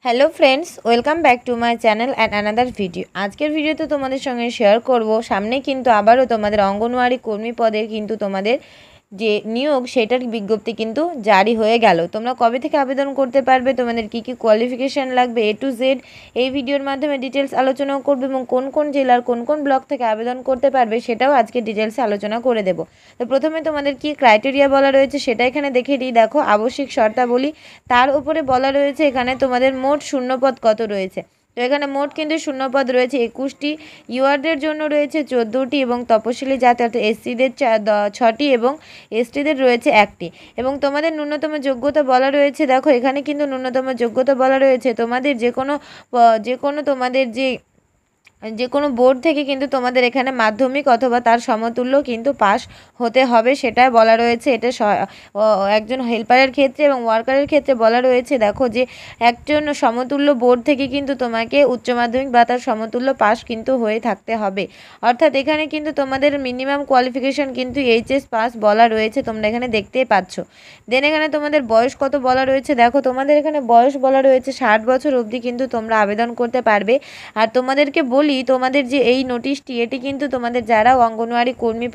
Hello friends, welcome back to my channel and another video. আজকের ভিডিওতে তোমাদের সঙ্গে শেয়ার করব, সামনে কিন্তু আবারও তোমাদের অঙ্গনওয়াড়ি কর্মী পদের কিন্তু তোমাদের যে নিয়োগ সেটার বিজ্ঞপ্তি কিন্তু জারি হয়ে গেল। তোমরা কবে থেকে আবেদন করতে পারবে, তোমাদের কী কী কোয়ালিফিকেশান লাগবে, A to Z এই ভিডিওর মাধ্যমে ডিটেলস আলোচনাও করবে এবং কোন কোন জেলার কোন কোন ব্লক থেকে আবেদন করতে পারবে সেটাও আজকে ডিটেলসে আলোচনা করে দেবো। তো প্রথমে তোমাদের কি ক্রাইটেরিয়া বলা রয়েছে সেটা এখানে দেখে দিই। দেখো, আবশ্যিক শর্তাবলী, তার উপরে বলা রয়েছে এখানে তোমাদের মোট শূন্যপদ কত রয়েছে। তো এখানে মোট কিন্তু শূন্যপদ রয়েছে 21টি, ইউআরদের জন্য রয়েছে 14টি এবং তপশিলি জাতি অর্থাৎ এসসিদের 6টি এবং এসটিদের রয়েছে 1টি। এবং তোমাদের ন্যূনতম যোগ্যতা বলা রয়েছে, দেখো এখানে কিন্তু ন্যূনতম যোগ্যতা বলা রয়েছে তোমাদের যে কোনো তোমাদের যে কোনো বোর্ড থেকে কিন্তু তোমাদের এখানে মাধ্যমিক অথবা তার সমতুল্য কিন্তু পাস হতে হবে, সেটা বলা রয়েছে। এটা একজন হেল্পারের ক্ষেত্রে এবং ওয়ার্কারের ক্ষেত্রে বলা রয়েছে, দেখো যে একজন সমতুল্য বোর্ড থেকে কিন্তু তোমাকে উচ্চ মাধ্যমিক বা তার সমতুল্য পাস কিন্তু হয়ে থাকতে হবে। অর্থাৎ এখানে কিন্তু তোমাদের মিনিমাম কোয়ালিফিকেশন কিন্তু এইচএস পাস বলা রয়েছে, তোমরা এখানে দেখতেই পাচ্ছ। দেন এখানে তোমাদের বয়স কত বলা রয়েছে, দেখো তোমাদের এখানে বয়স বলা রয়েছে 60 বছর অবধি কিন্তু তোমরা আবেদন করতে পারবে। আর তোমাদেরকে বলি, তোমাদের যে এই নোটিশটি, এটি কিন্তু তোমাদের যারা অঙ্গনওয়াড়ি কর্মী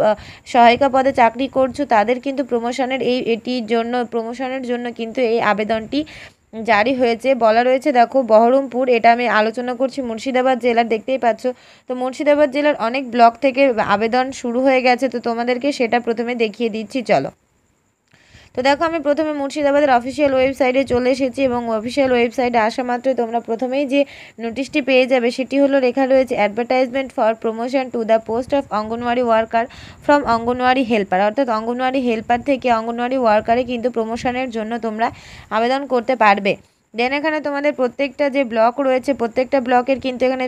সহায়িকা পদে চাকরি করছো তাদের কিন্তু প্রমোশনের জন্য কিন্তু এই আবেদনটি জারি হয়েছে। বলা রয়েছে, দেখো বহরমপুর, এটা আমি আলোচনা করছি মুর্শিদাবাদ জেলার, দেখতেই পাচ্ছ। তো মুর্শিদাবাদ জেলার অনেক ব্লক থেকে আবেদন শুরু হয়ে গেছে, তো তোমাদেরকে সেটা প্রথমে দেখিয়ে দিচ্ছি, চলো। তো দেখো, আমি প্রথমে মুর্শিদাবাদের অফিসিয়াল ওয়েবসাইটে চলে এসেছি এবং অফিসিয়াল ওয়েবসাইটে আসা মাত্রই তোমরা প্রথমেই যে নোটিশটি পেয়ে যাবে সেটি হলো লেখা রয়েছে advertisement for promotion to the post of anganwadi worker from anganwadi helper. অর্থাৎ অঙ্গনওয়াড়ি হেল্পার থেকে অঙ্গনওয়াড়ি ওয়ার্কারে কিন্তু প্রমোশনের জন্য তোমরা আবেদন করতে পারবে। দেন এখানে তোমাদের প্রত্যেকটা যে ব্লক রয়েছে প্রত্যেকটা ব্লকের কিন্তু এখানে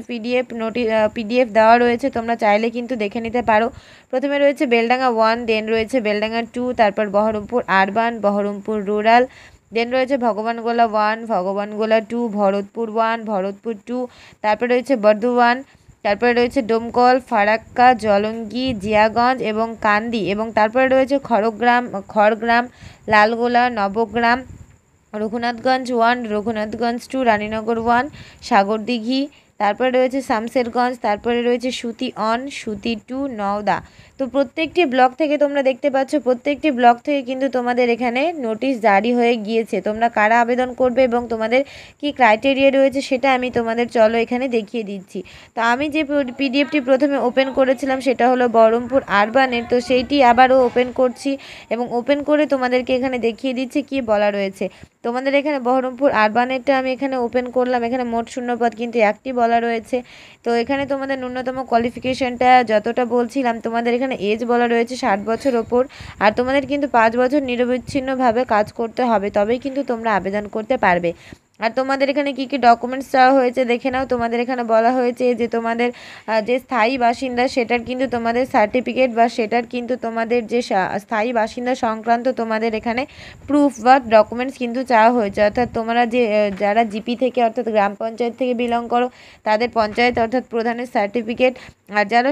পিডিএফ দেওয়া রয়েছে, তোমরা চাইলে কিন্তু দেখে নিতে পারো। প্রথমে রয়েছে বেলডাঙ্গা 1, দেন রয়েছে বেলডাঙ্গা 2, তারপর বহরমপুর আরবান, বহরমপুর রুরাল, দেন রয়েছে ভগবানগোলা 1, ভগবানগোলা 2, ভরতপুর 1, ভরতপুর 2, তারপর রয়েছে বর্ধমান, তারপরে রয়েছে ডোমকল, ফারাক্কা, জলঙ্গি, জিয়াগঞ্জ এবং কান্দি, এবং তারপরে রয়েছে খড়গ্রাম, লালগোলা, নবগ্রাম, রঘুনাথগঞ্জ 1, রঘুনাথগঞ্জ 2, রানীনগর 1, সাগরদিঘি, তারপরে রয়েছে শামসেরগঞ্জ, তারপরে রয়েছে সুতি 1, সুতি 2, নওদা। তো প্রত্যেকটি ব্লক থেকে তোমরা দেখতে পাচ্ছ, প্রত্যেকটি ব্লক থেকে কিন্তু তোমাদের এখানে নোটিশ জারি হয়ে গিয়েছে। তোমরা কারা আবেদন করবে এবং তোমাদের কি ক্রাইটেরিয়া রয়েছে সেটা আমি তোমাদের চলো এখানে দেখিয়ে দিচ্ছি। তো আমি যে পিডিএফটি প্রথমে ওপেন করেছিলাম সেটা হলো বহরমপুর আরবানের, তো সেইটি আবারও ওপেন করছি এবং ওপেন করে তোমাদেরকে এখানে দেখিয়ে দিচ্ছি কি বলা রয়েছে। তোমাদের এখানে বহরমপুর আরবানেরটা আমি এখানে ওপেন করলাম, এখানে মোট শূন্যপদ কিন্তু 1টি বলা রয়েছে। তো এখানে তোমাদের ন্যূনতম কোয়ালিফিকেশনটা যতটা বলছিলাম, তোমাদের এখানে এজ বলা রয়েছে 60 বছর ওপর, আর তোমাদের কিন্তু 5 বছর নিরবিচ্ছিন্নভাবে কাজ করতে হবে, তবেই কিন্তু তোমরা আবেদন করতে পারবে। আর তোমাদের এখানে কি কি ডকুমেন্টস চাওয়া হয়েছে দেখে নাও। তোমাদের এখানে বলা হয়েছে যে তোমাদের যে স্থায়ী বাসিন্দা সেটার কিন্তু তোমাদের সার্টিফিকেট বা সেটার কিন্তু তোমাদের যে স্থায়ী বাসিন্দা সংক্রান্ত তোমাদের এখানে প্রুফ বা ডকুমেন্টস কিন্তু চাওয়া হয়েছে। অর্থাৎ তোমরা যারা জিপি থেকে অর্থাৎ গ্রাম পঞ্চায়েত থেকে বিলং করো তাদের পঞ্চায়েত অর্থাৎ প্রধানের সার্টিফিকেট, আর যারা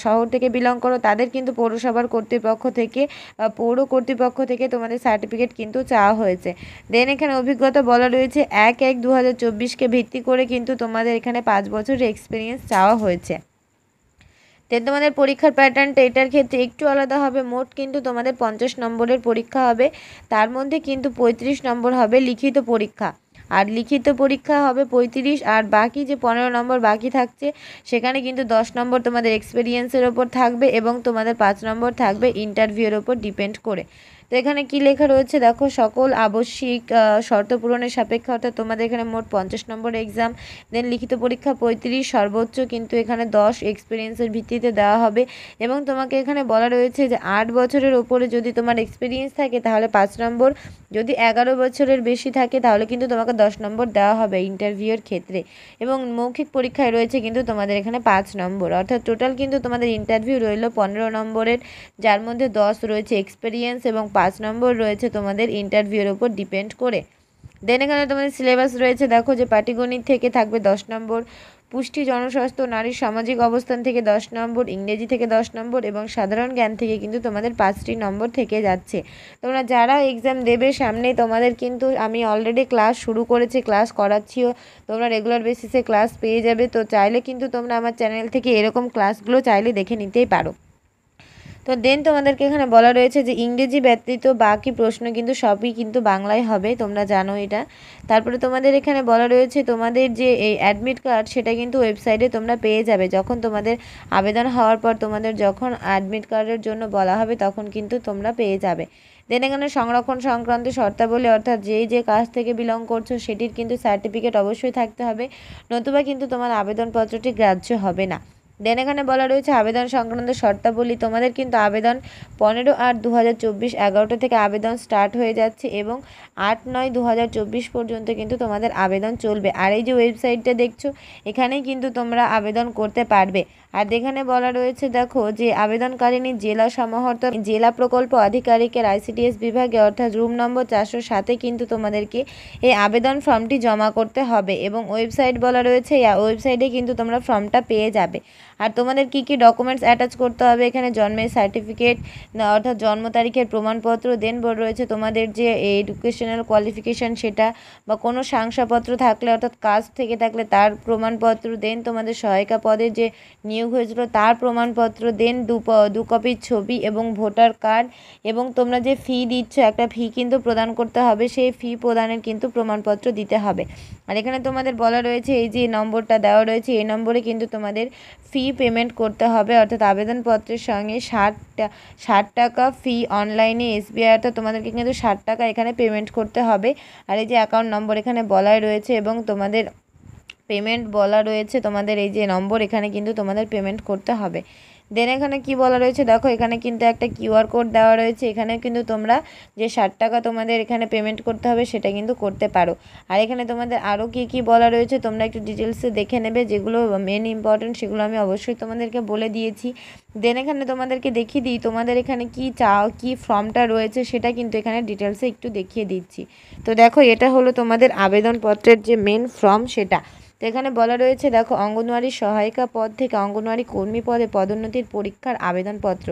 শহর থেকে বিলং করো তাদের কিন্তু পৌরসভার কর্তৃপক্ষ থেকে পৌর কর্তৃপক্ষ থেকে তোমাদের সার্টিফিকেট কিন্তু চাওয়া হয়েছে। দেন এখানে অভিজ্ঞতা বলা রয়েছে 1/1/2024-কে ভিত্তি করে কিন্তু তোমাদের এখানে 5 বছরের এক্সপিরিয়েন্স চাওয়া হয়েছে। দেন তোমাদের পরীক্ষার প্যাটার্নটা এটার ক্ষেত্রে একটু আলাদা হবে। মোট কিন্তু তোমাদের 50 নম্বরের পরীক্ষা হবে, তার মধ্যে কিন্তু 35 নম্বর হবে লিখিত পরীক্ষা, আর লিখিত পরীক্ষা হবে 35, আর বাকি যে 15 নম্বর বাকি থাকছে সেখানে কিন্তু 10 নম্বর তোমাদের এক্সপিরিয়েন্সের ওপর থাকবে এবং তোমাদের 5 নম্বর থাকবে ইন্টারভিউয়ের ওপর ডিপেন্ড করে। তো এখানে কি লেখা রয়েছে দেখো, সকল আবশ্যিক শর্ত পূরণের সাপেক্ষে, অর্থাৎ তোমাদের এখানে মোট 50 নম্বর এক্সাম, দেন লিখিত পরীক্ষা 35, সর্বোচ্চ কিন্তু এখানে 10 এক্সপিরিয়েন্সের ভিত্তিতে দেওয়া হবে। এবং তোমাকে এখানে বলা রয়েছে যে 8 বছরের ওপরে যদি তোমার এক্সপিরিয়েন্স থাকে তাহলে 5 নম্বর, যদি 11 বছরের বেশি থাকে তাহলে কিন্তু তোমাকে 10 নম্বর দেওয়া হবে ইন্টারভিউয়ের ক্ষেত্রে। এবং মৌখিক পরীক্ষায় রয়েছে কিন্তু তোমাদের এখানে 5 নম্বর, অর্থাৎ টোটাল কিন্তু তোমাদের ইন্টারভিউ রইল 15 নম্বরের, যার মধ্যে 10 রয়েছে এক্সপিরিয়েন্স এবং 5 নম্বর রয়েছে তোমাদের ইন্টারভিউয়ের ওপর ডিপেন্ড করে। দেন এখানে তোমাদের সিলেবাস রয়েছে দেখো যে পাটিগণিত থেকে থাকবে 10 নম্বর, পুষ্টি জনস্বাস্থ্য নারীর সামাজিক অবস্থান থেকে 10 নম্বর, ইংরেজি থেকে 10 নম্বর এবং সাধারণ জ্ঞান থেকে কিন্তু তোমাদের 5টি নম্বর থেকে যাচ্ছে। তোমরা যারা এক্সাম দেবে সামনে তোমাদের কিন্তু আমি অলরেডি ক্লাস শুরু করেছি, ক্লাস করাচ্ছিও, তোমরা রেগুলার বেসিসে ক্লাস পেয়ে যাবে। তো চাইলে কিন্তু তোমরা আমার চ্যানেল থেকে এরকম ক্লাসগুলো চাইলে দেখে নিতেই পারো। তো দেন তোমাদেরকে এখানে বলা রয়েছে যে ইংরেজি ব্যতীত বাকি প্রশ্ন কিন্তু সবই কিন্তু বাংলায় হবে, তোমরা জানো এটা। তারপরে তোমাদের এখানে বলা রয়েছে তোমাদের যে এই অ্যাডমিট কার্ড সেটা কিন্তু ওয়েবসাইটে তোমরা পেয়ে যাবে। যখন তোমাদের আবেদন হওয়ার পর তোমাদের যখন অ্যাডমিট কার্ডের জন্য বলা হবে তখন কিন্তু তোমরা পেয়ে যাবে। দেন এখানে সংরক্ষণ সংক্রান্ত শর্তাবলী, অর্থাৎ যে কাজ থেকে বিলং করছো সেটির কিন্তু সার্টিফিকেট অবশ্যই থাকতে হবে, নতুবা কিন্তু তোমার আবেদনপত্রটি গ্রাহ্য হবে না। দেন এখানে বলা রয়েছে আবেদন সংক্রান্ত শর্তাবলী, তোমাদের কিন্তু আবেদন 15/8/2024 11টা থেকে আবেদন স্টার্ট হয়ে যাচ্ছে এবং 8/9/2024 পর্যন্ত কিন্তু তোমাদের আবেদন চলবে। আর এই যে ওয়েবসাইটটা দেখছো এখানেই কিন্তু তোমরা আবেদন করতে পারবে। আর এখানে বলা রয়েছে দেখো যে আবেদনকারিনী জেলা সমাহর্ত জেলা প্রকল্প আধিকারিকের ICTS বিভাগে অর্থাৎ রুম নম্বর 407-এ কিন্তু তোমাদেরকে এই আবেদন ফর্মটি জমা করতে হবে এবং ওয়েবসাইট বলা রয়েছে, এই ওয়েবসাইটে কিন্তু তোমরা ফর্মটা পেয়ে যাবে। আর তোমাদের কি কি ডকুমেন্টস অ্যাটাচ করতে হবে, এখানে জন্মের সার্টিফিকেট অর্থাৎ জন্ম তারিখের প্রমাণপত্র, দেন রয়েছে তোমাদের যে এডুকেশনাল কোয়ালিফিকেশান সেটা, বা কোনো শংসাপত্র থাকলে অর্থাৎ কাস্ট থেকে থাকলে তার প্রমাণপত্র, দেন তোমাদের সহায়িকা পদে যে নিয়োগ হয়েছিল তার প্রমাণপত্র, দেন দু কপির ছবি এবং ভোটার কার্ড, এবং তোমরা যে ফি দিচ্ছ একটা ফি কিন্তু প্রদান করতে হবে, সেই ফি প্রদানের কিন্তু প্রমাণপত্র দিতে হবে। আর এখানে তোমাদের বলা রয়েছে এই যে নম্বরটা দেওয়া রয়েছে এই নম্বরে কিন্তু তোমাদের ফি পেমেন্ট করতে হবে, অর্থাৎ আবেদনপত্রের সঙ্গে 60 টাকা ফি অনলাইনে SBI, অর্থাৎ তোমাদেরকে কিন্তু 60 টাকা এখানে পেমেন্ট করতে হবে। আর এই যে অ্যাকাউন্ট নম্বর এখানে বলাই রয়েছে এবং তোমাদের পেমেন্ট বলা রয়েছে, তোমাদের এই যে নম্বর এখানে কিন্তু তোমাদের পেমেন্ট করতে হবে। দেন এখানে কি বলা রয়েছে দেখো এখানে কিন্তু একটা QR কোড দেওয়া রয়েছে, এখানে কিন্তু তোমরা যে 60 টাকা তোমাদের এখানে পেমেন্ট করতে হবে সেটা কিন্তু করতে পারো। আর এখানে তোমাদের আরও কি বলা রয়েছে তোমরা একটু ডিটেলসে দেখে নেবে, যেগুলো মেন ইম্পর্টেন্ট সেগুলো আমি অবশ্যই তোমাদেরকে বলে দিয়েছি। দেন এখানে তোমাদেরকে দেখিয়ে দিই তোমাদের এখানে কি চাও কি ফর্মটা রয়েছে সেটা কিন্তু এখানে ডিটেলসে একটু দেখিয়ে দিচ্ছি। তো দেখো এটা হলো তোমাদের আবেদনপত্রের যে মেন ফর্ম সেটা। তো এখানে বলা রয়েছে দেখো অঙ্গনওয়াড়ি সহায়িকা পদ থেকে অঙ্গনওয়াড়ি কর্মী পদে পদোন্নতির পরীক্ষার আবেদনপত্র,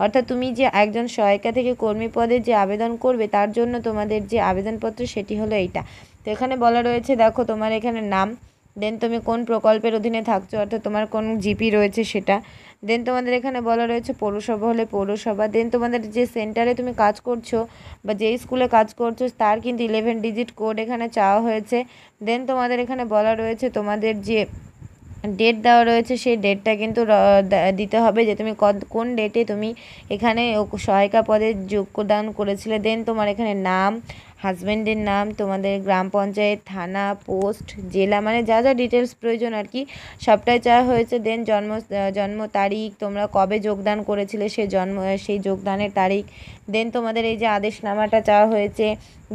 অর্থাৎ তুমি যে একজন সহায়িকা থেকে কর্মী পদে যে আবেদন করবে তার জন্য তোমাদের যে আবেদনপত্র সেটি হলো এইটা। তো এখানে বলা রয়েছে দেখো তোমার এখানে নাম, দেন তুমি কোন প্রকল্পের অধীনে থাকছো অর্থাৎ তোমার কোন জিপি রয়েছে সেটা, দেন তোমাদের এখানে বলা রয়েছে পৌরসভা হলে পৌরসভা, দেন তোমাদের যে সেন্টারে তুমি কাজ করছো বা যেই স্কুলে কাজ করছো তার কিন্তু 11 ডিজিট কোড এখানে চাওয়া হয়েছে। দেন তোমাদের এখানে বলা রয়েছে তোমাদের যে ডেট দেওয়া রয়েছে সেই ডেটটা কিন্তু দিতে হবে যে তুমি কোন ডেটে তুমি এখানে সহায়িকা পদে যোগদান করেছিলে। দেন তোমার এখানে নাম, হাজব্যান্ডের নাম, তোমাদের গ্রাম পঞ্চায়েত, থানা, পোস্ট, জেলা, মানে যা ডিটেলস প্রয়োজন আর কি সবটাই চাওয়া হয়েছে। দেন জন্ম তারিখ, তোমরা কবে যোগদান করেছিলে সেই যোগদানের তারিখ, দেন তোমাদের এই যে আদেশনামাটা চাওয়া হয়েছে।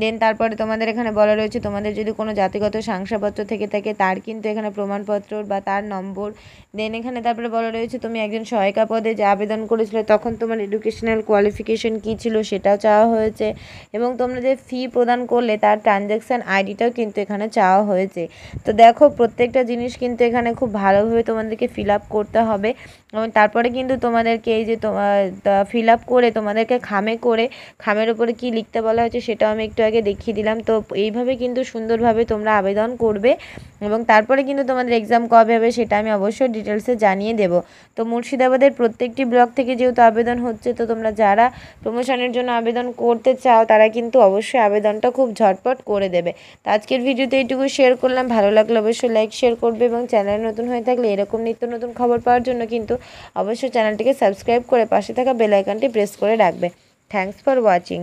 দেন তারপরে তোমাদের এখানে বলা রয়েছে তোমাদের যদি কোনো জাতিগত শংসাপত্র থেকে থাকে তার কিন্তু এখানে প্রমাণপত্র বা তার নম্বর। দেন এখানে তারপরে বলা রয়েছে তুমি একজন সহায়িকা পদে যে আবেদন করেছিলে তখন তোমার এডুকেশনাল কোয়ালিফিকেশন কী ছিল সেটাও চাওয়া হয়েছে, এবং তোমরা যে ফি প্রদান করলে তার ট্রানজ্যাকশান আইডিটাও কিন্তু এখানে চাওয়া হয়েছে। তো দেখো প্রত্যেকটা জিনিস কিন্তু এখানে খুব ভালোভাবে তোমাদেরকে ফিল আপ করতে হবে, এবং তারপরে কিন্তু তোমাদেরকে এই যে ফিল আপ করে তোমাদেরকে খামের উপরে কি লিখতে বলা হয়েছে সেটাও আমি একটু আগে দেখিয়ে দিলাম। তো এইভাবে কিন্তু সুন্দরভাবে তোমরা আবেদন করবে, এবং তারপরে কিন্তু তোমাদের এক্সাম কবে হবে সেটা আমি অবশ্যই ডিটেলসে জানিয়ে দেব। তো মুর্শিদাবাদের প্রত্যেকটি ব্লক থেকে যেহেতু আবেদন হচ্ছে, তো তোমরা যারা প্রমোশনের জন্য আবেদন করতে চাও তারা কিন্তু অবশ্যই আবেদনটা খুব ঝটপট করে দেবে। তো আজকের ভিডিওতে এইটুকু শেয়ার করলাম, ভালো লাগলে অবশ্যই লাইক শেয়ার করবে, এবং চ্যানেল নতুন হয়ে থাকলে এরকম নিত্য নতুন খবর পাওয়ার জন্য কিন্তু অবশ্যই চ্যানেলটিকে সাবস্ক্রাইব করে পাশে থাকা বেল আইকনটি প্রেস করে রাখবে। Thanks for watching.